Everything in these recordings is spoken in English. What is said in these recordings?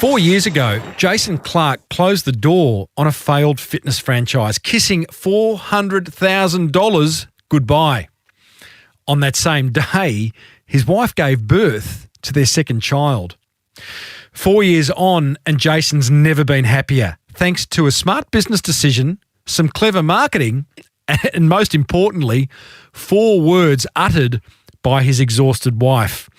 4 years ago, Jason Clarke closed the door on a failed fitness franchise, kissing $400,000 goodbye. On that same day, his wife gave birth to their second child. 4 years on, and Jason's never been happier, thanks to a smart business decision, some clever marketing, and most importantly, 4 words uttered by his exhausted wife.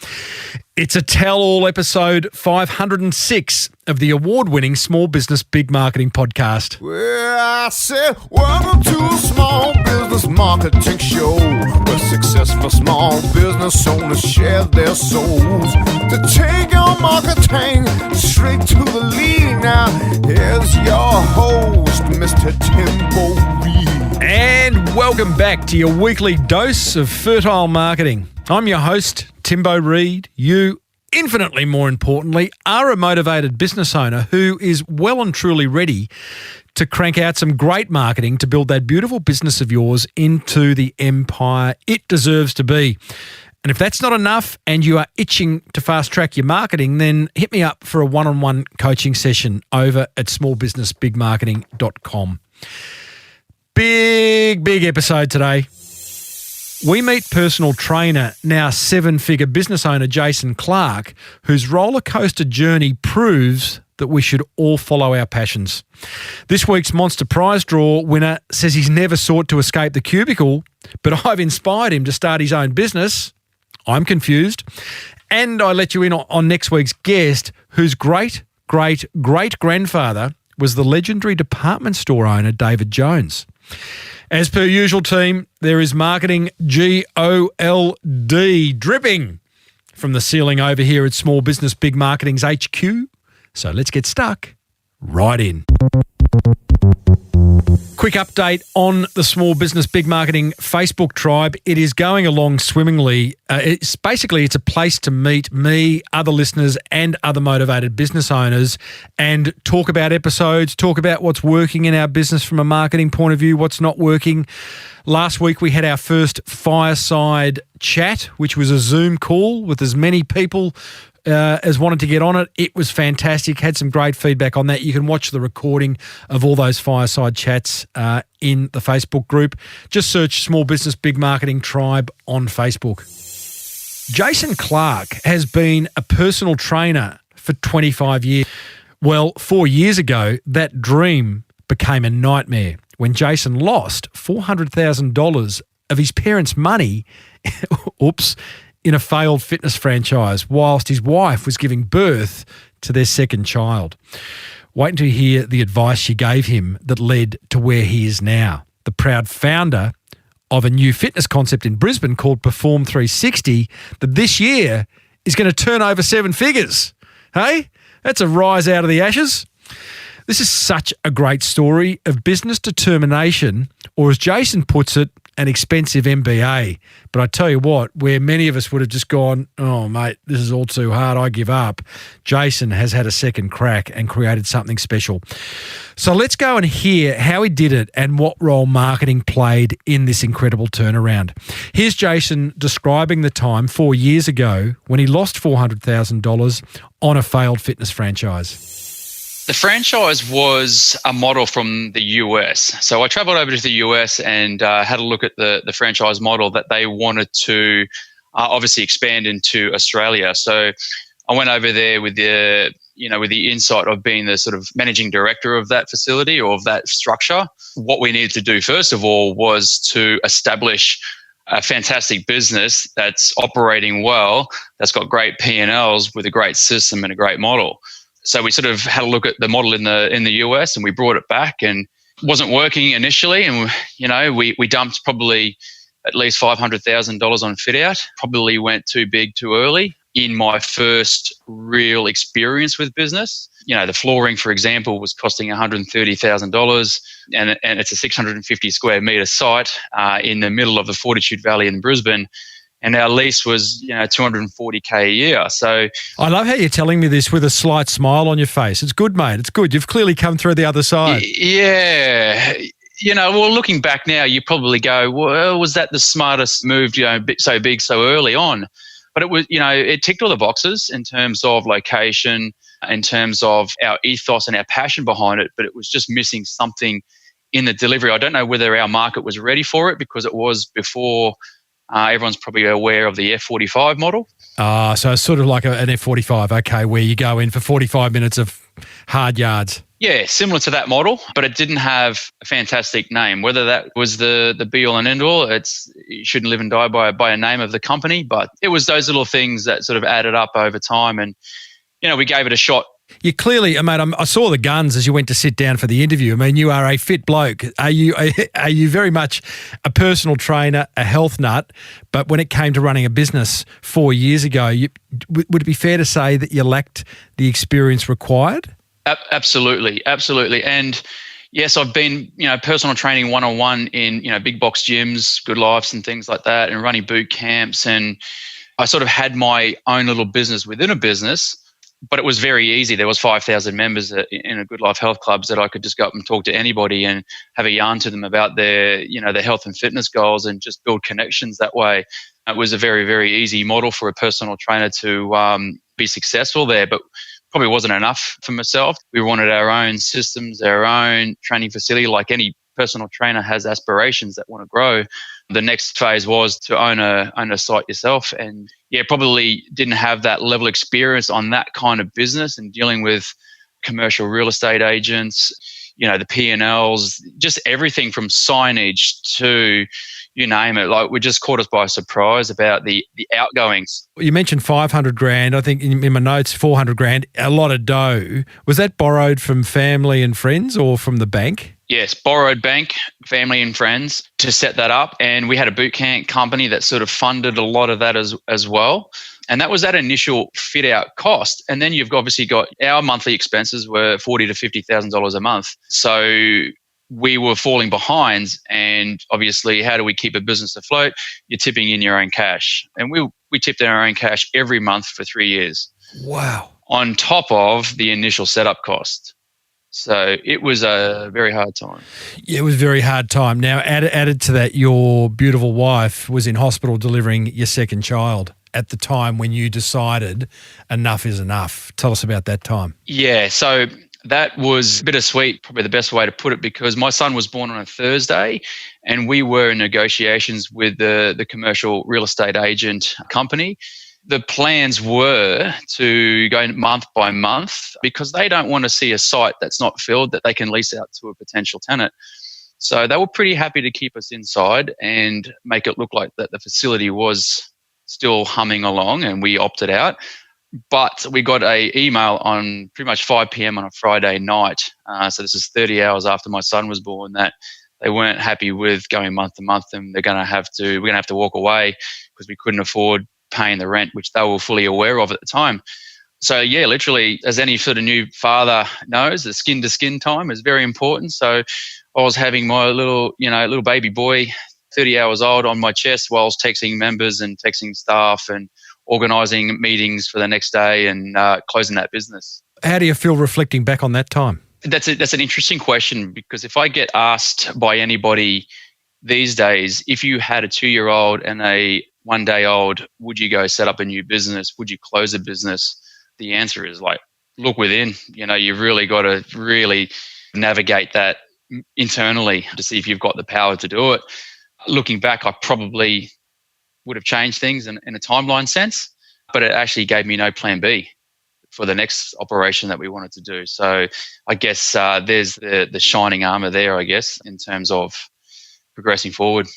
It's a tell-all episode 506 of the award-winning Small Business Big Marketing podcast. Well, I said, welcome to a small business marketing show where successful small business owners share their souls to take your marketing straight to the lead. Now, here's your host, Mr. Timbo Reid. And welcome back to your weekly dose of fertile marketing. I'm your host, Timbo Reid. You, infinitely more importantly, are a motivated business owner who is well and truly ready to crank out some great marketing to build that beautiful business of yours into the empire it deserves to be. And if that's not enough and you are itching to fast-track your marketing, then hit me up for a one-on-one coaching session over at smallbusinessbigmarketing.com. Big episode today. We meet personal trainer, now 7-figure business owner Jason Clarke, whose roller coaster journey proves that we should all follow our passions. This week's Monster Prize Draw winner says he's never sought to escape the cubicle, but I've inspired him to start his own business. I'm confused. And I let you in on next week's guest, whose great-great-great-grandfather was the legendary department store owner David Jones. As per usual, team, there is marketing GOLD dripping from the ceiling over here at Small Business Big Marketing's HQ. So let's get stuck right in. Quick update on the Small Business Big Marketing Facebook tribe. It is going along swimmingly. It's a place to meet me, other listeners, and other motivated business owners and talk about episodes, talk about what's working in our business from a marketing point of view, what's not working. Last week, we had our first fireside chat, which was a Zoom call with as many people as wanted to get on it. It was fantastic. Had some great feedback on that. You can watch the recording of all those fireside chats in the Facebook group. Just search Small Business Big Marketing Tribe on Facebook. Jason Clarke has been a personal trainer for 25 years. Well, 4 years ago, that dream became a nightmare when Jason lost $400,000 of his parents' money in a failed fitness franchise whilst his wife was giving birth to their second child. Wait until you hear the advice she gave him that led to where he is now, the proud founder of a new fitness concept in Brisbane called Perform-360 that this year is going to turn over 7 figures. Hey, that's a rise out of the ashes. This is such a great story of business determination, or as Jason puts it, an expensive MBA. But I tell you what, where many of us would have just gone, oh, mate, this is all too hard, I give up, Jason has had a second crack and created something special. So let's go and hear how he did it and what role marketing played in this incredible turnaround. Here's Jason describing the time 4 years ago when he lost $400,000 on a failed fitness franchise. The franchise was a model from the US. So I traveled over to the US and had a look at the franchise model that they wanted to obviously expand into Australia. So I went over there with the insight of being the sort of managing director of that facility or of that structure. What we needed to do, first of all, was to establish a fantastic business that's operating well, that's got great P&Ls with a great system and a great model. So we sort of had a look at the model in the US and we brought it back, and it wasn't working initially. And, we dumped probably at least $500,000 on fit out, probably went too big too early in my first real experience with business. The flooring, for example, was costing $130,000 and it's a 650 square metre site in the middle of the Fortitude Valley in Brisbane. And our lease was, $240K a year. So I love how you're telling me this with a slight smile on your face. It's good, mate. It's good. You've clearly come through the other side. Yeah. Looking back now, you probably go, well, was that the smartest move, so big, so early on? But it was, it ticked all the boxes in terms of location, in terms of our ethos and our passion behind it, but it was just missing something in the delivery. I don't know whether our market was ready for it because it was before everyone's probably aware of the F45 model. So it's sort of like an F45, okay, where you go in for 45 minutes of hard yards. Yeah, similar to that model, but it didn't have a fantastic name. Whether that was the be-all and end-all, you shouldn't live and die by a name of the company, but it was those little things that sort of added up over time, and we gave it a shot. You clearly, mate, I saw the guns as you went to sit down for the interview. I mean, you are a fit bloke. Are you very much a personal trainer, a health nut? But when it came to running a business 4 years ago, would it be fair to say that you lacked the experience required? Absolutely. And yes, I've been, personal training one-on-one in, big box gyms, Good Lives and things like that, and running boot camps. And I sort of had my own little business within a business. But it was very easy. There was 5,000 members in a Good Life Health Clubs that I could just go up and talk to anybody and have a yarn to them about their health and fitness goals and just build connections that way. It was a very, very easy model for a personal trainer to be successful there, but probably wasn't enough for myself. We wanted our own systems, our own training facility. Like any personal trainer has aspirations that want to grow. The next phase was to own a site yourself, and probably didn't have that level of experience on that kind of business and dealing with commercial real estate agents, the P&Ls, just everything from signage to you name it. Like, we just caught us by surprise about the outgoings. You mentioned 500 grand. I think in my notes, 400 grand, a lot of dough. Was that borrowed from family and friends or from the bank? Yes, borrowed bank, family and friends to set that up. And we had a boot camp company that sort of funded a lot of that as well. And that was that initial fit out cost. And then you've obviously got our monthly expenses were $40,000 to $50,000 a month. So we were falling behind. And obviously, how do we keep a business afloat? You're tipping in your own cash. And we tipped in our own cash every month for 3 years. Wow. On top of the initial setup cost. So it was a very hard time. Yeah, it was a very hard time. Now, added to that, your beautiful wife was in hospital delivering your second child at the time when you decided enough is enough. Tell us about that time. Yeah, so that was bittersweet, probably the best way to put it, because my son was born on a Thursday and we were in negotiations with the commercial real estate agent company. The plans were to go month by month because they don't want to see a site that's not filled that they can lease out to a potential tenant. So they were pretty happy to keep us inside and make it look like that the facility was still humming along, and we opted out. But we got an email on pretty much 5 p.m. on a Friday night. So this is 30 hours after my son was born, that they weren't happy with going month to month, and we're going to have to walk away because we couldn't afford paying the rent, which they were fully aware of at the time. So yeah, literally, as any sort of new father knows, the skin to skin time is very important. So I was having my little baby boy, 30 hours old, on my chest whilst texting members and texting staff and organising meetings for the next day and closing that business. How do you feel reflecting back on that time? That's an interesting question, because if I get asked by anybody these days, if you had a 2-year-old and a 1-day-old, would you go set up a new business? Would you close a business? The answer is look within. You've really got to really navigate that internally to see if you've got the power to do it. Looking back, I probably would have changed things in a timeline sense, but it actually gave me no plan B for the next operation that we wanted to do. So I guess there's the shining armor there, I guess, in terms of progressing forward.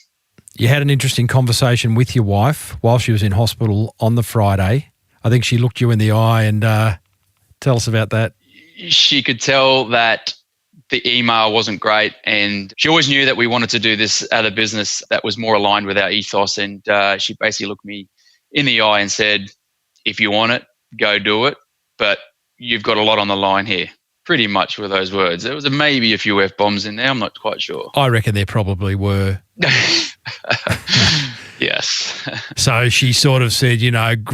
You had an interesting conversation with your wife while she was in hospital on the Friday. I think she looked you in the eye, and tell us about that. She could tell that the email wasn't great, and she always knew that we wanted to do this other business that was more aligned with our ethos. And she basically looked me in the eye and said, if you want it, go do it, but you've got a lot on the line here. Pretty much with those words. There was maybe a few F-bombs in there. I'm not quite sure. I reckon there probably were. Yes. So she sort of said,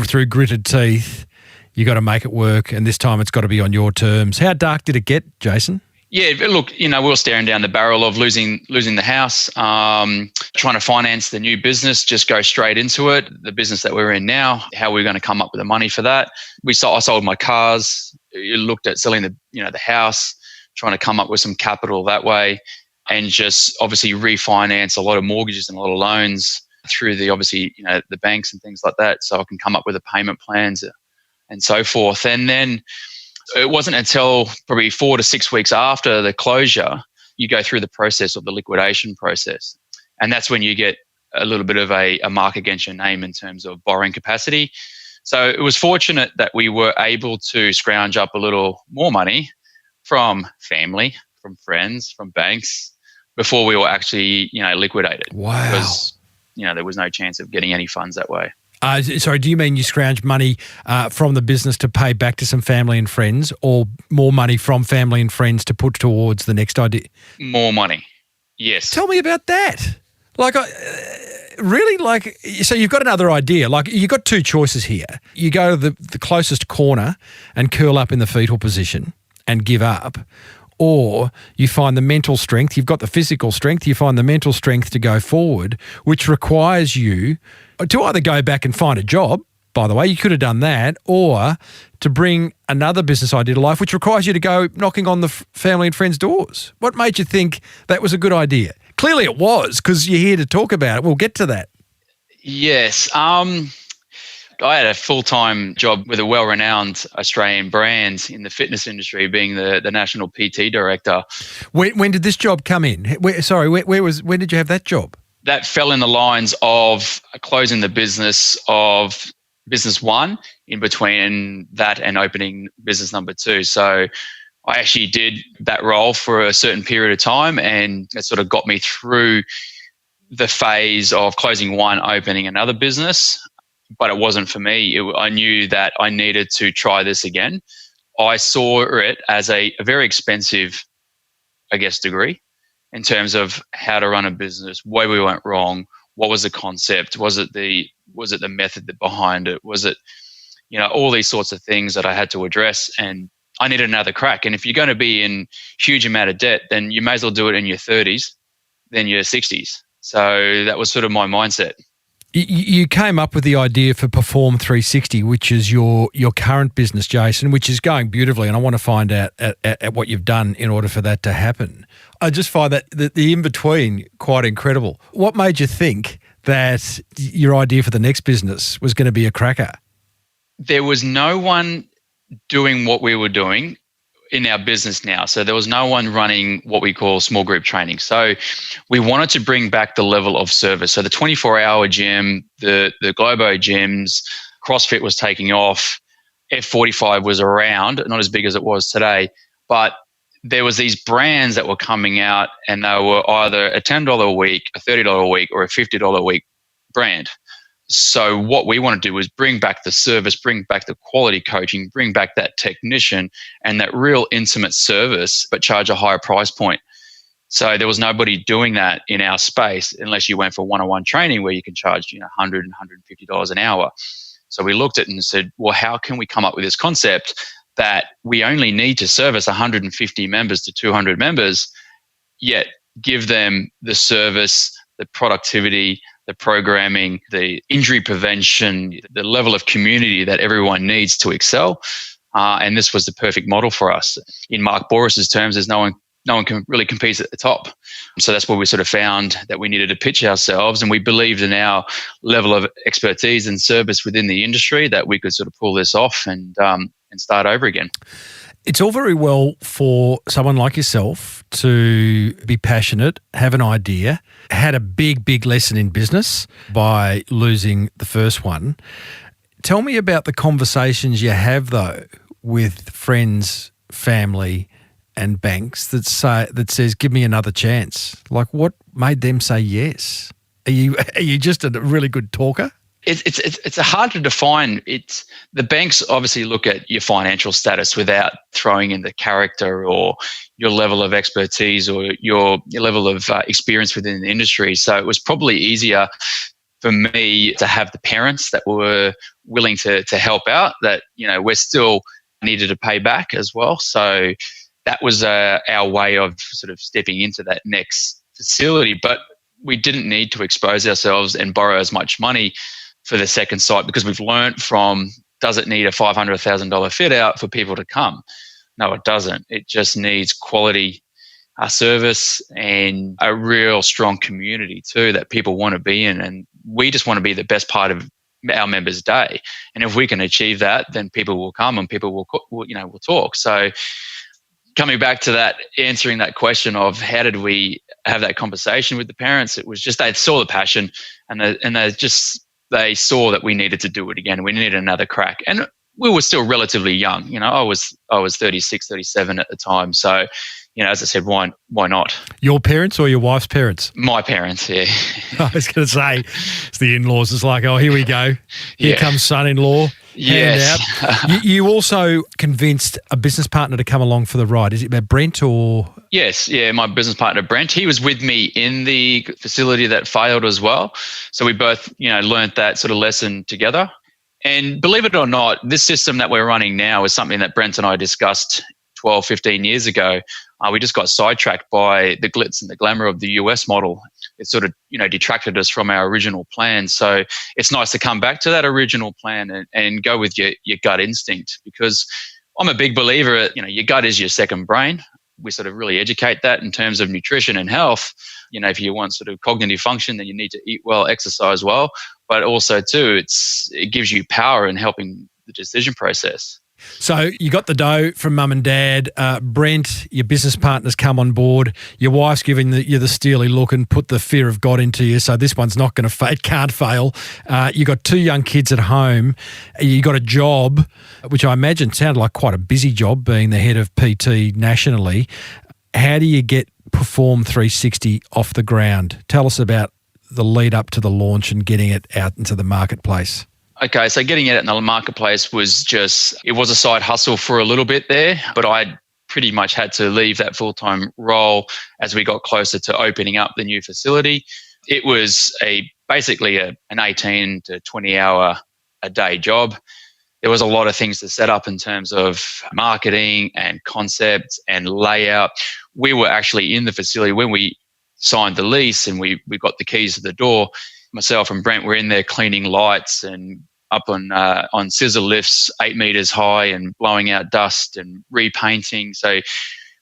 through gritted teeth, you got to make it work, and this time it's got to be on your terms. How dark did it get, Jason? Yeah, look, we were staring down the barrel of losing the house, trying to finance the new business, just go straight into it. The business that we're in now, how we're going to come up with the money for that. I sold my cars. You looked at selling the house, trying to come up with some capital that way, and just obviously refinance a lot of mortgages and a lot of loans through the banks and things like that, so I can come up with the payment plans and so forth. And then it wasn't until probably 4 to 6 weeks after the closure, you go through the process of the liquidation process. And that's when you get a little bit of a mark against your name in terms of borrowing capacity. So it was fortunate that we were able to scrounge up a little more money from family, from friends, from banks before we were actually, liquidated. Wow. Because, there was no chance of getting any funds that way. Sorry, do you mean you scrounged money from the business to pay back to some family and friends, or more money from family and friends to put towards the next idea? More money, yes. Tell me about that. So you've got another idea. You've got two choices here. You go to the closest corner and curl up in the fetal position and give up, or you find the mental strength. You've got the physical strength. You find the mental strength to go forward, which requires you to either go back and find a job, by the way, you could have done that, or to bring another business idea to life, which requires you to go knocking on the family and friends' doors. What made you think that was a good idea? Clearly it was, because you're here to talk about it. We'll get to that. Yes. I had a full-time job with a well-renowned Australian brand in the fitness industry, being the national PT director. When did this job come in? When did you have that job? That fell in the lines of closing the business of business one, in between that and opening business number two. So I actually did that role for a certain period of time, and it sort of got me through the phase of closing one, opening another business. But it wasn't for me. I knew that I needed to try this again. I saw it as a very expensive, degree in terms of how to run a business, where we went wrong, what was the concept, was it the method behind it, was it, all these sorts of things that I had to address, and I needed another crack. And if you're going to be in huge amount of debt, then you may as well do it in your 30s than your 60s. So that was sort of my mindset. You came up with the idea for Perform-360, which is your current business, Jason, which is going beautifully, and I want to find out at what you've done in order for that to happen. I just find that the in-between quite incredible. What made you think that your idea for the next business was going to be a cracker? There was no one doing what we were doing in our business now. So there was no one running what we call small group training. So we wanted to bring back the level of service. So the 24-hour gym, the Globo gyms, CrossFit was taking off, F45 was around, not as big as it was today, but there was these brands that were coming out, and they were either a $10 a week, a $30 a week, or a $50 a week brand. So what we want to do is bring back the service, bring back the quality coaching, bring back that technician and that real intimate service, but charge a higher price point. So there was nobody doing that in our space unless you went for one-on-one training where you can charge $100 and $150 an hour. So we looked at it and said, well, how can we come up with this concept that we only need to service 150 members to 200 members, yet give them the service, the productivity, the programming, the injury prevention, the level of community that everyone needs to excel. And this was the perfect model for us. In Mark Boris's terms, there's no one can really compete at the top. So that's where we sort of found that we needed to pitch ourselves, and we believed in our level of expertise and service within the industry that we could sort of pull this off and start over again. It's all very well for someone like yourself to be passionate, have an idea, had a big lesson in business by losing the first one. Tell me about the conversations you have, though, with friends, family and banks that says, give me another chance. Like, what made them say yes? Are you just a really good talker? It's hard to define. It's the banks obviously look at your financial status without throwing in the character or your level of expertise or your level of experience within the industry. So it was probably easier for me to have the parents that were willing to help out, that we're still needed to pay back as well. So that was our way of sort of stepping into that next facility. But we didn't need to expose ourselves and borrow as much money for the second site, because we've learned from, does it need a $500,000 fit out for people to come? No, it doesn't. It just needs quality service and a real strong community too that people want to be in. And we just want to be the best part of our members' day. And if we can achieve that, then people will come and people will talk. So coming back to that, answering that question of how did we have that conversation with the parents, it was just they saw the passion and they saw that we needed to do it again. We needed another crack. And we were still relatively young. I was 36, 37 at the time. So, as I said, why not? Your parents or your wife's parents? My parents, yeah. I was going to say, it's the in-laws. It's like, oh, here we go. Here comes son-in-law. Yes. Hand out. You also convinced a business partner to come along for the ride. Is it about Brent or? Yes, yeah, my business partner, Brent, he was with me in the facility that failed as well. So we both, learned that sort of lesson together. And believe it or not, this system that we're running now is something that Brent and I discussed 12, 15 years ago. We just got sidetracked by the glitz and the glamour of the US model. It sort of, detracted us from our original plan. So it's nice to come back to that original plan and go with your gut instinct, because I'm a big believer that, your gut is your second brain. We sort of really educate that in terms of nutrition and health. If you want sort of cognitive function, then you need to eat well, exercise well, but also too, it gives you power in helping the decision process. So you got the dough from mum and dad. Brent, your business partner's come on board. Your wife's giving you the steely look and put the fear of God into you. So this one's not going to fail. It can't fail. You got 2 young kids at home. You got a job, which I imagine sounded like quite a busy job, being the head of PT nationally. How do you get Perform-360 off the ground? Tell us about the lead up to the launch and getting it out into the marketplace. Okay, so getting it in the marketplace was it was a side hustle for a little bit there, but I pretty much had to leave that full-time role as we got closer to opening up the new facility. It was basically an 18 to 20 hour a day job. There was a lot of things to set up in terms of marketing and concept and layout. We were actually in the facility when we signed the lease and we got the keys to the door. Myself and Brent were in there cleaning lights and up on scissor lifts 8 meters high and blowing out dust and repainting. So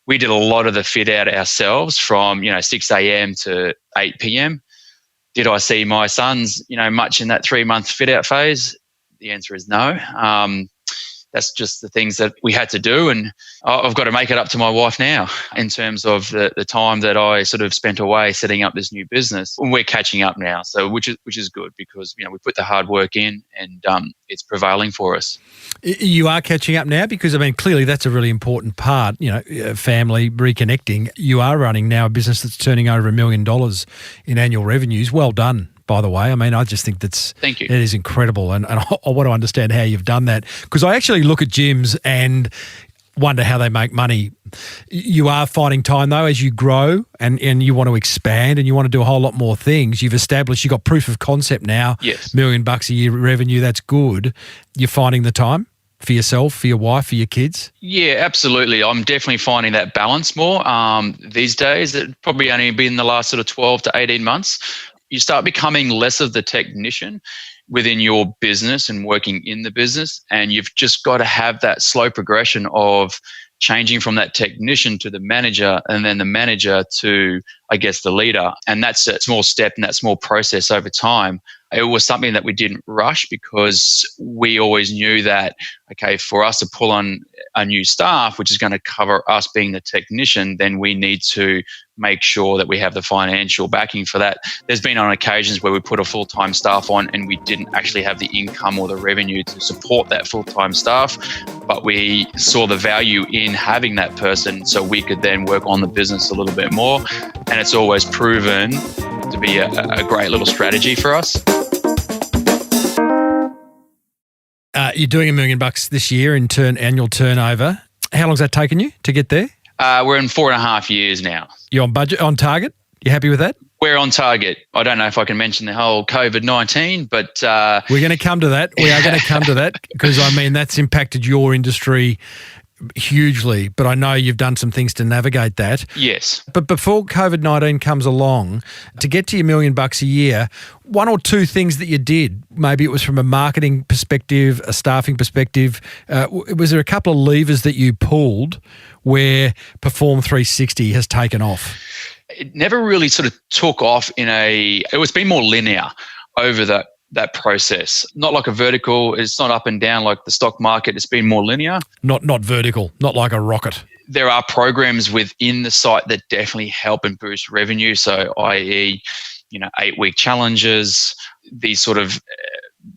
we did a lot of the fit out ourselves from 6 a.m. to 8 p.m. Did I see my sons much in that 3-month fit out phase? The answer is no. That's just the things that we had to do, and I've got to make it up to my wife now in terms of the time that I sort of spent away setting up this new business. And we're catching up now, so which is good, because we put the hard work in and it's prevailing for us. You are catching up now, because clearly that's a really important part. Family reconnecting. You are running now a business that's turning over $1 million in annual revenues. Well done, by the way. I just think Thank you. It is incredible. And I want to understand how you've done that, because I actually look at gyms and wonder how they make money. You are finding time though, as you grow and you want to expand and you want to do a whole lot more things. You've got proof of concept now. Yes. $1 million a year revenue. That's good. You're finding the time for yourself, for your wife, for your kids? Yeah, absolutely. I'm definitely finding that balance more these days. It's probably only been the last sort of 12 to 18 months. You start becoming less of the technician within your business and working in the business. And you've just got to have that slow progression of changing from that technician to the manager, and then the manager to, I guess, the leader. And that's a small step and that small process over time. It was something that we didn't rush, because we always knew that, okay, for us to pull on a new staff, which is going to cover us being the technician, then we need to make sure that we have the financial backing for that. There's been on occasions where we put a full-time staff on and we didn't actually have the income or the revenue to support that full-time staff, but we saw the value in having that person so we could then work on the business a little bit more. And it's always proven to be a great little strategy for us. You're doing $1 million this year in annual turnover. How long's that taken you to get there? We're in 4.5 years now. You're on budget, on target? You happy with that? We're on target. I don't know if I can mention the whole COVID-19, but... We're going to come to that. We are going to come to that, because, that's impacted your industry hugely, but I know you've done some things to navigate that. Yes. But before COVID-19 comes along, to get to your $1 million a year, one or two things that you did, maybe it was from a marketing perspective, a staffing perspective, was there a couple of levers that you pulled where Perform-360 has taken off? It never really sort of took off it was been more linear over that process. Not like a vertical, it's not up and down like the stock market, it's been more linear. Not vertical, not like a rocket. There are programs within the site that definitely help and boost revenue. So i.e., 8-week challenges, these sort of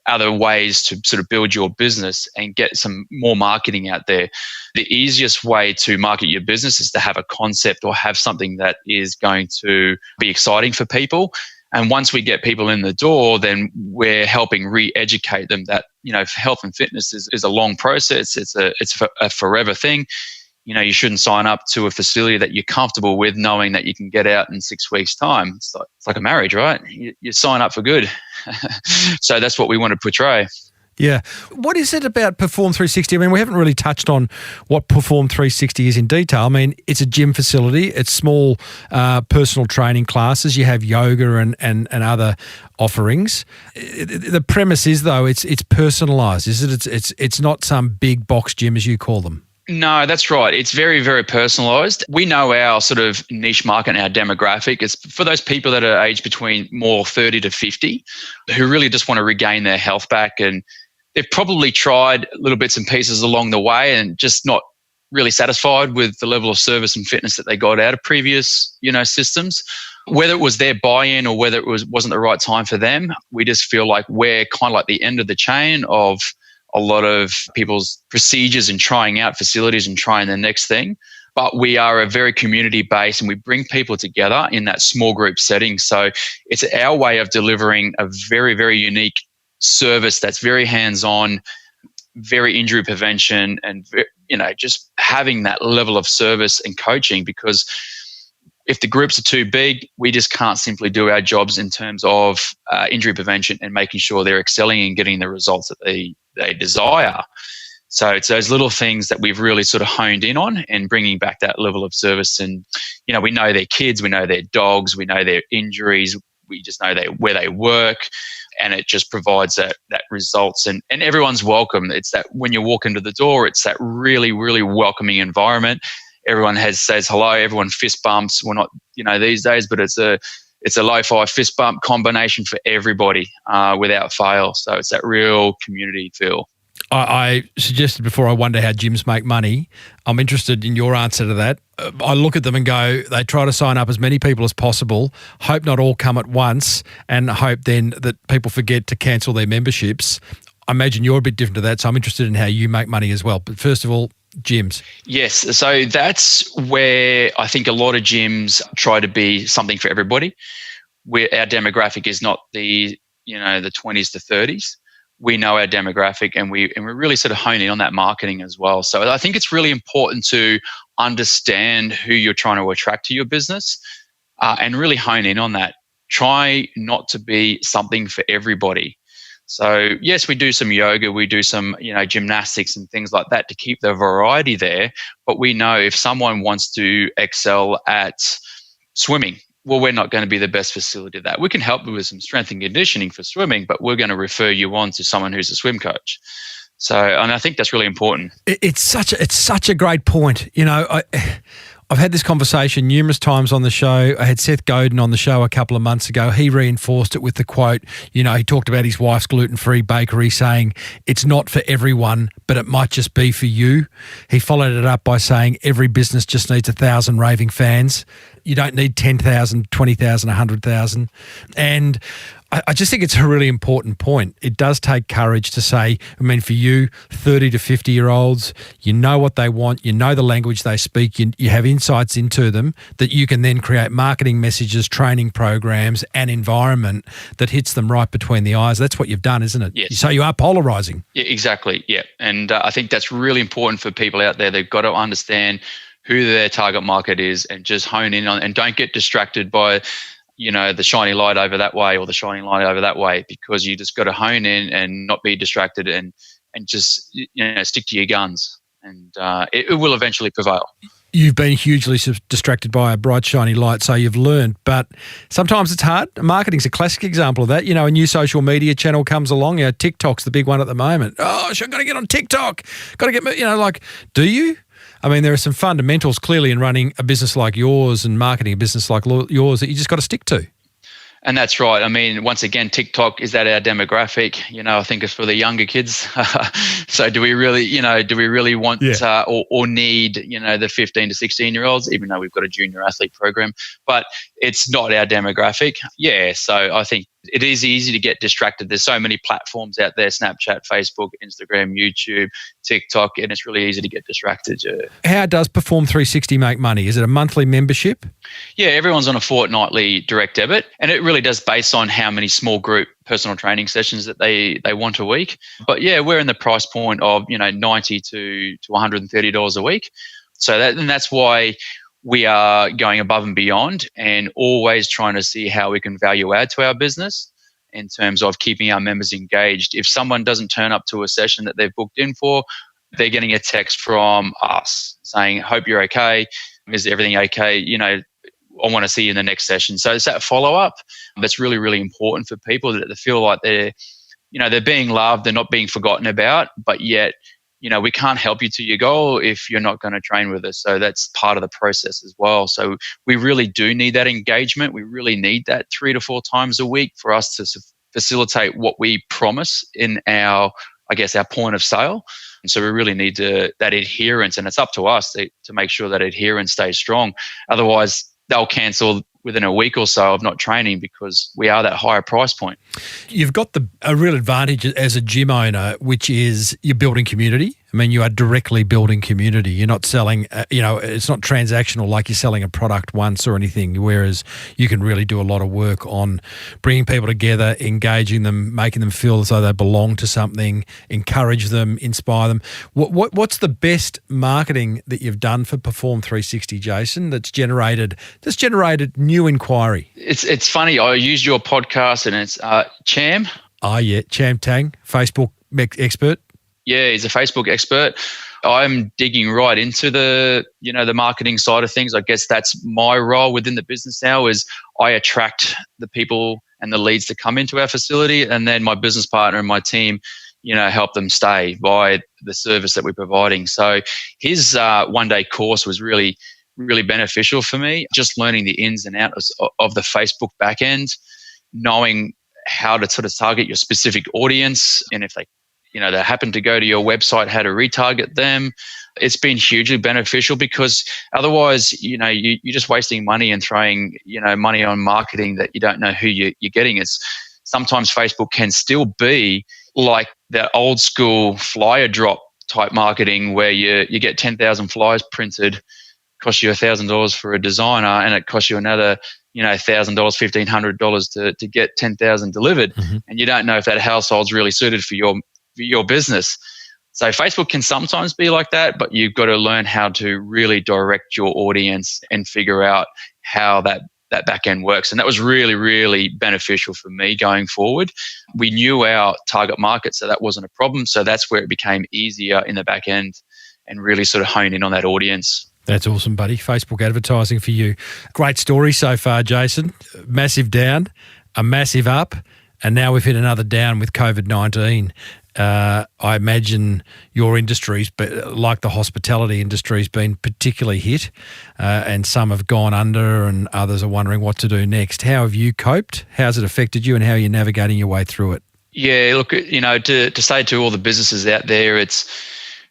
other ways to sort of build your business and get some more marketing out there. The easiest way to market your business is to have a concept or have something that is going to be exciting for people. And once we get people in the door, then we're helping re-educate them that, health and fitness is a long process. It's a forever thing. You shouldn't sign up to a facility that you're comfortable with knowing that you can get out in 6 weeks' time. It's like a marriage, right? You sign up for good. So that's what we want to portray. Yeah. What is it about Perform-360? I mean, we haven't really touched on what Perform-360 is in detail. I mean, it's a gym facility. It's small personal training classes. You have yoga and other offerings. The premise is, though, it's personalised, is it? It's not some big box gym, as you call them. No, that's right. It's very, very personalised. We know our sort of niche market and our demographic. It's for those people that are aged between more 30 to 50 who really just want to regain their health back, and they've probably tried little bits and pieces along the way and just not really satisfied with the level of service and fitness that they got out of previous, systems. Whether it was their buy-in or whether it wasn't the right time for them, we just feel like we're kind of like the end of the chain of a lot of people's procedures and trying out facilities and trying the next thing. But we are a very community-based and we bring people together in that small group setting. So it's our way of delivering a very, very unique service that's very hands-on, very injury prevention, and just having that level of service and coaching, because if the groups are too big, we just can't simply do our jobs in terms of injury prevention and making sure they're excelling and getting the results that they desire. So it's those little things that we've really sort of honed in on and bringing back that level of service. And, we know their kids, we know their dogs, we know their injuries, we just know where they work. And it just provides that results, and everyone's welcome. It's that when you walk into the door, it's that really, really welcoming environment. Everyone says hello. Everyone fist bumps. We're not, these days, but it's a lo-fi fist bump combination for everybody without fail. So it's that real community feel. I suggested before, I wonder how gyms make money. I'm interested in your answer to that. I look at them and go, they try to sign up as many people as possible, hope not all come at once, and hope then that people forget to cancel their memberships. I imagine you're a bit different to that, so I'm interested in how you make money as well. But first of all, gyms. Yes. So that's where I think a lot of gyms try to be something for everybody. Our demographic is not the 20s to 30s. We know our demographic, and we're really sort of honing on that marketing as well. So I think it's really important to understand who you're trying to attract to your business and really hone in on that. Try not to be something for everybody. So yes, we do some yoga, we do some, gymnastics and things like that to keep the variety there. But we know if someone wants to excel at swimming, well, we're not going to be the best facility to that. We can help you with some strength and conditioning for swimming, but we're going to refer you on to someone who's a swim coach. So, and I think that's really important. It's such a great point. I've had this conversation numerous times on the show. I had Seth Godin on the show a couple of months ago. He reinforced it with the quote, he talked about his wife's gluten-free bakery, saying, it's not for everyone, but it might just be for you. He followed it up by saying, every business just needs 1,000 raving fans. You don't need 10,000, 20,000, 100,000. And I just think it's a really important point. It does take courage to say, for you, 30 to 50-year-olds, you know what they want, you know the language they speak, you have insights into them that you can then create marketing messages, training programs, and environment that hits them right between the eyes. That's what you've done, isn't it? Yes. So you are polarizing. Yeah, exactly. Yeah. And I think that's really important for people out there. They've got to understand who their target market is and just hone in on, and don't get distracted by the shiny light over that way or the shining light over that way, because you just got to hone in and not be distracted and just, stick to your guns. and it will eventually prevail. You've been hugely distracted by a bright, shiny light, so you've learned. But sometimes it's hard. Marketing's a classic example of that. You know, a new social media channel comes along. You know, TikTok's the big one at the moment. Oh, I've got to get on TikTok. Got to get, you know, like, do you? I mean, there are some fundamentals clearly in running a business like yours and marketing a business like yours that you just got to stick to. And that's right. I mean, once again, TikTok, is that our demographic? You know, I think it's for the younger kids. So do we really want or need, you know, the 15 to 16-year-olds, even though we've got a junior athlete program, but it's not our demographic. Yeah. So I think it is easy to get distracted. There's so many platforms out there, Snapchat, Facebook, Instagram, YouTube, TikTok, and it's really easy to get distracted. Yeah. How does Perform-360 make money? Is it a monthly membership? Yeah, everyone's on a fortnightly direct debit, and it really does base on how many small group personal training sessions that they want a week. But yeah, we're in the price point of, you know, $90 to $130 a week. So that's why we are going above and beyond and always trying to see how we can value add to our business in terms of keeping our members engaged. If someone doesn't turn up to a session that they've booked in for, they're getting a text from us saying, hope you're okay. Is everything okay? You know, I want to see you in the next session. So it's that follow-up that's really, really important for people, that they feel like they're being loved, they're not being forgotten about, but yet, you know, we can't help you to your goal if you're not going to train with us. So that's part of the process as well. So we really do need that engagement. We really need that 3 to 4 times a week for us to facilitate what we promise in our point of sale. And so we really need that adherence, and it's up to us to make sure that adherence stays strong. Otherwise, they'll cancel within a week or so of not training because we are that higher price point. You've got a real advantage as a gym owner, which is you're building community. I mean, you are directly building community. You're not selling, it's not transactional like you're selling a product once or anything, whereas you can really do a lot of work on bringing people together, engaging them, making them feel as though they belong to something, encourage them, inspire them. What's the best marketing that you've done for Perform-360, Jason, that's generated new inquiry? It's funny. I used your podcast, and it's Cham. Oh, yeah, Cham Tang, Facebook expert. Yeah, he's a Facebook expert. I'm digging right into the marketing side of things. I guess that's my role within the business now, is I attract the people and the leads to come into our facility, and then my business partner and my team, you know, help them stay by the service that we're providing. So his one-day course was really, really beneficial for me, just learning the ins and outs of the Facebook back end, knowing how to sort of target your specific audience, and if they happen to go to your website, how to retarget them. It's been hugely beneficial, because otherwise, you know, you're just wasting money and throwing, money on marketing that you don't know who you're getting. It's sometimes Facebook can still be like the old school flyer drop type marketing, where you get 10,000 flyers printed, cost you $1,000 for a designer, and it costs you another, $1,000, $1,500 to get 10,000 delivered. Mm-hmm. And you don't know if that household's really suited for your business. So Facebook can sometimes be like that, but you've got to learn how to really direct your audience and figure out how that back end works. And that was really, really beneficial for me going forward. We knew our target market, so that wasn't a problem. So that's where it became easier in the back end, and really sort of hone in on that audience. That's awesome, buddy. Facebook advertising for you. Great story so far, Jason. Massive down, a massive up, and now we've hit another down with COVID-19. I imagine your industries, but like the hospitality industry, has been particularly hit, and some have gone under and others are wondering what to do next. How have you coped? How's it affected you, and how are you navigating your way through it? Yeah, look, to say to all the businesses out there,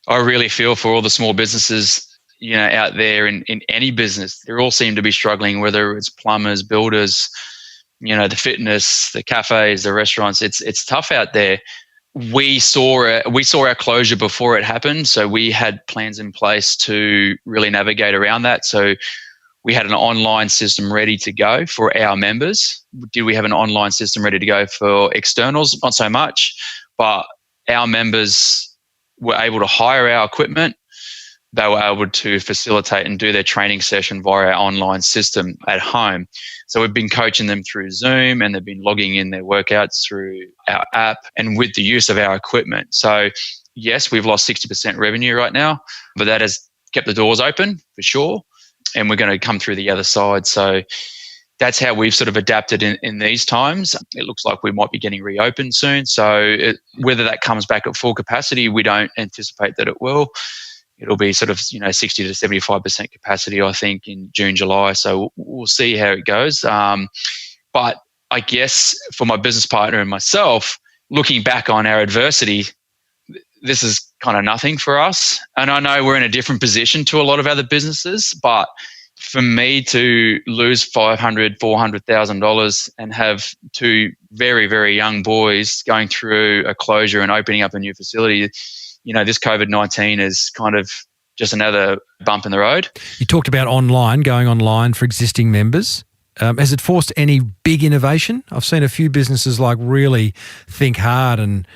I really feel for all the small businesses, out there in any business. They all seem to be struggling, whether it's plumbers, builders, the fitness, the cafes, the restaurants. It's tough out there. We saw our closure before it happened, so we had plans in place to really navigate around that. So we had an online system ready to go for our members. Did we have an online system ready to go for externals? Not so much, but our members were able to hire our equipment. They were able to facilitate and do their training session via our online system at home. So we've been coaching them through Zoom, and they've been logging in their workouts through our app and with the use of our equipment. So yes, we've lost 60% revenue right now, but that has kept the doors open for sure. And we're going to come through the other side. So that's how we've sort of adapted in these times. It looks like we might be getting reopened soon. So whether that comes back at full capacity, we don't anticipate that it will. It'll be sort of 60 to 75% capacity, I think, in June, July. So we'll see how it goes. But I guess for my business partner and myself, looking back on our adversity, this is kind of nothing for us. And I know we're in a different position to a lot of other businesses, but for me to lose $500,000, $400,000 and have two very, very young boys going through a closure and opening up a new facility, this COVID-19 is kind of just another bump in the road. You talked about going online for existing members. Has it forced any big innovation? I've seen a few businesses really think hard and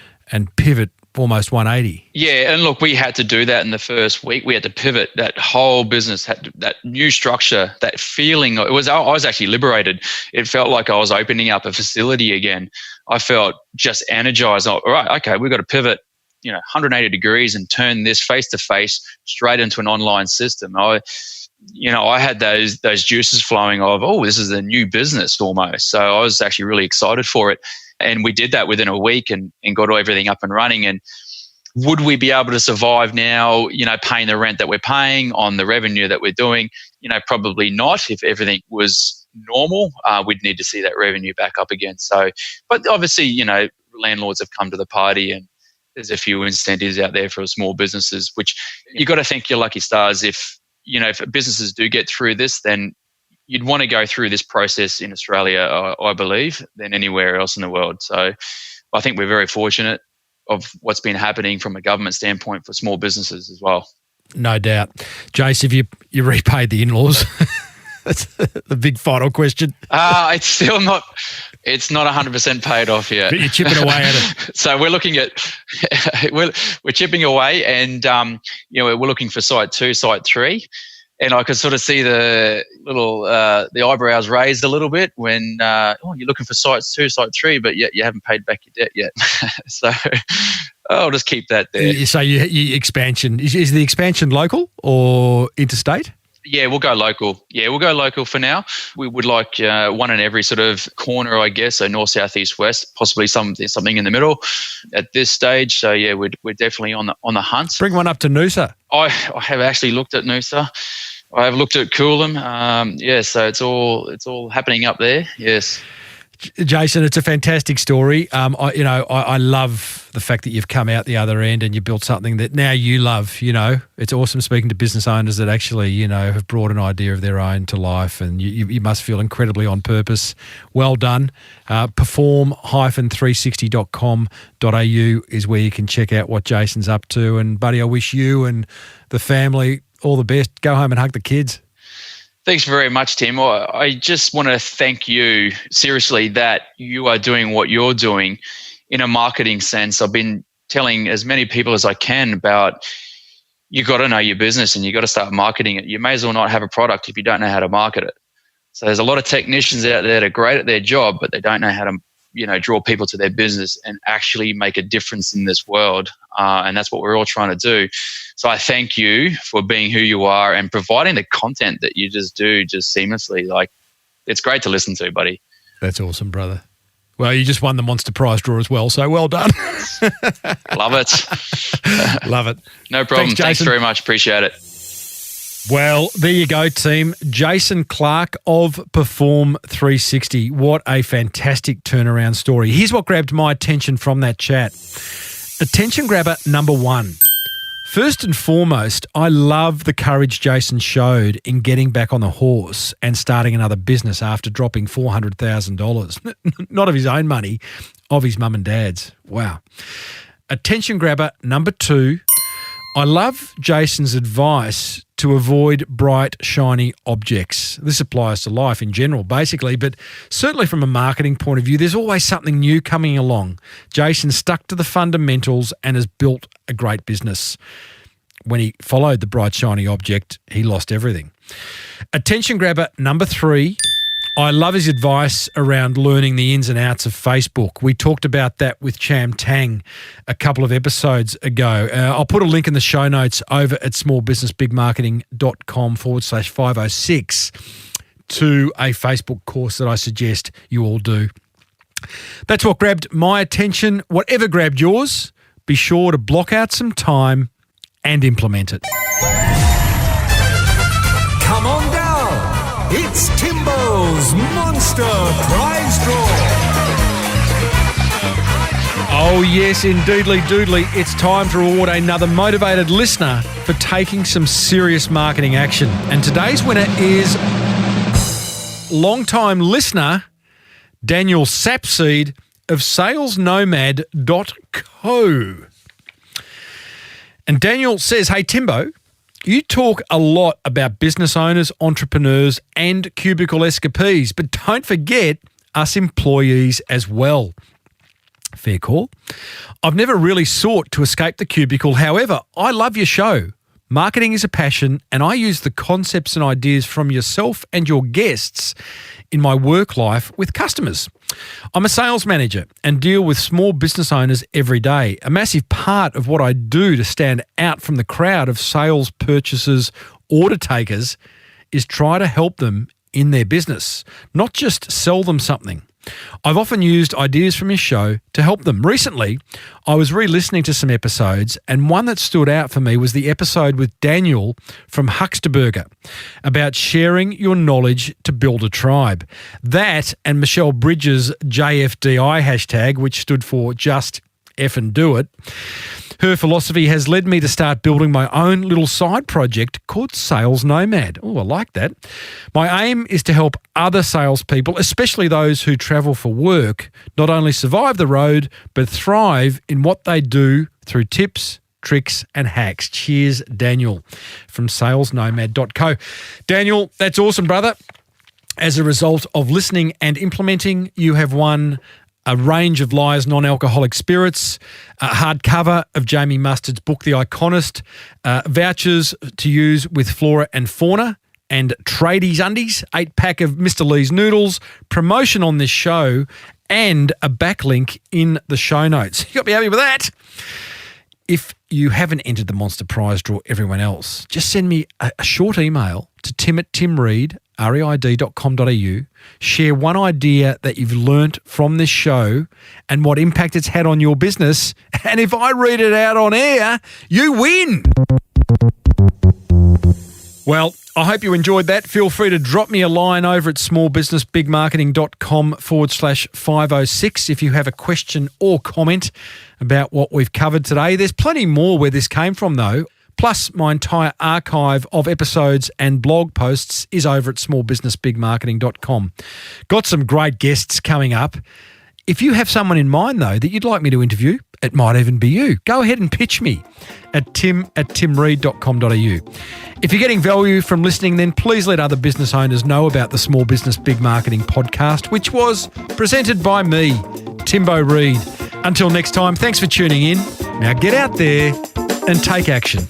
pivot almost 180. Yeah, and look, we had to do that in the first week. We had to pivot. That whole business had that new structure, that feeling. I was actually liberated. It felt like I was opening up a facility again. I felt just energized. All right, okay, we've got to pivot 180 degrees and turn this face-to-face straight into an online system. I had those juices flowing of, this is a new business almost. So I was actually really excited for it. And we did that within a week and got everything up and running. And would we be able to survive now, paying the rent that we're paying on the revenue that we're doing? Probably not. If everything was normal, we'd need to see that revenue back up again. So, but obviously, landlords have come to the party and there's a few incentives out there for small businesses, which you got to think you're lucky stars. If businesses do get through this, then you'd want to go through this process in Australia, I believe, than anywhere else in the world. So I think we're very fortunate of what's been happening from a government standpoint for small businesses as well. No doubt. Jace, have you repaid the in-laws? That's the big final question. It's still not 100% paid off yet. But you're chipping away at it. So we're looking at, we're chipping away and, we're looking for site 2, site 3. And I could sort of see the little the eyebrows raised a little bit when you're looking for site 2, site 3, but yet you haven't paid back your debt yet. So I'll just keep that there. So you expansion is the expansion local or interstate? Yeah, we'll go local. Yeah, we'll go local for now. We would like one in every sort of corner, I guess. So north, south, east, west. Possibly something in the middle at this stage. So yeah, we're definitely on the hunt. Bring one up to Noosa. I have actually looked at Noosa. I have looked at Coolum. So it's all happening up there. Yes. Jason, it's a fantastic story. I love the fact that you've come out the other end and you built something that now you love. It's awesome speaking to business owners that actually, have brought an idea of their own to life, and you must feel incredibly on purpose. Well done. Perform-360.com.au is where you can check out what Jason's up to. And buddy, I wish you and the family all the best. Go home and hug the kids. Thanks very much, Tim. I just want to thank you, seriously, that you are doing what you're doing in a marketing sense. I've been telling as many people as I can about you got to know your business and you got to start marketing it. You may as well not have a product if you don't know how to market it. So there's a lot of technicians out there that are great at their job, but they don't know how to draw people to their business and actually make a difference in this world. And that's what we're all trying to do. So I thank you for being who you are and providing the content that you just do just seamlessly. Like, it's great to listen to, buddy. That's awesome, brother. Well, you just won the Monster Prize draw as well, so well done. Love it. Love it. No problem. Thanks very much. Appreciate it. Well, there you go, team. Jason Clarke of Perform-360. What a fantastic turnaround story. Here's what grabbed my attention from that chat. Attention grabber number 1. First and foremost, I love the courage Jason showed in getting back on the horse and starting another business after dropping $400,000. Not of his own money, of his mum and dad's. Wow. Attention grabber number 2. I love Jason's advice to avoid bright, shiny objects. This applies to life in general, basically, but certainly from a marketing point of view, there's always something new coming along. Jason stuck to the fundamentals and has built a great business. When he followed the bright, shiny object, he lost everything. Attention grabber number 3. I love his advice around learning the ins and outs of Facebook. We talked about that with Cham Tang a couple of episodes ago. I'll put a link in the show notes over at smallbusinessbigmarketing.com/506 to a Facebook course that I suggest you all do. That's what grabbed my attention. Whatever grabbed yours, be sure to block out some time and implement it. Come on down. It's Timbo's Monster Prize Draw. Oh yes, indeedly doodly. It's time to reward another motivated listener for taking some serious marketing action. And today's winner is long-time listener Daniel Sapseed of salesnomad.co. And Daniel says, hey Timbo, you talk a lot about business owners, entrepreneurs and cubicle escapees, but don't forget us employees as well. Fair call. I've never really sought to escape the cubicle. However, I love your show. Marketing is a passion, and I use the concepts and ideas from yourself and your guests in my work life with customers. I'm a sales manager and deal with small business owners every day. A massive part of what I do to stand out from the crowd of sales purchasers, order takers, is try to help them in their business, not just sell them something. I've often used ideas from his show to help them. Recently, I was re-listening to some episodes, and one that stood out for me was the episode with Daniel from Hucksterberger about sharing your knowledge to build a tribe. That and Michelle Bridges' JFDI hashtag, which stood for Just Effing Do It. Her philosophy has led me to start building my own little side project called Sales Nomad. Oh, I like that. My aim is to help other salespeople, especially those who travel for work, not only survive the road, but thrive in what they do through tips, tricks and hacks. Cheers, Daniel from salesnomad.co. Daniel, that's awesome, brother. As a result of listening and implementing, you have won a range of Liar's non-alcoholic spirits, a hardcover of Jamie Mustard's book, The Iconist, vouchers to use with Flora and Fauna, and Tradies Undies, 8-pack of Mr. Lee's noodles, promotion on this show, and a backlink in the show notes. You got to be happy with that. If you haven't entered the Monster Prize Draw, everyone else, just send me a short email to tim@timreid, reid.com.au. Share one idea that you've learnt from this show and what impact it's had on your business. And if I read it out on air, you win. Well, I hope you enjoyed that. Feel free to drop me a line over at smallbusinessbigmarketing.com/506 if you have a question or comment about what we've covered today. There's plenty more where this came from, though. Plus, my entire archive of episodes and blog posts is over at smallbusinessbigmarketing.com. Got some great guests coming up. If you have someone in mind, though, that you'd like me to interview, it might even be you. Go ahead and pitch me at tim@timreid.com.au. If you're getting value from listening, then please let other business owners know about the Small Business Big Marketing podcast, which was presented by me, Timbo Reid. Until next time, thanks for tuning in. Now get out there and take action.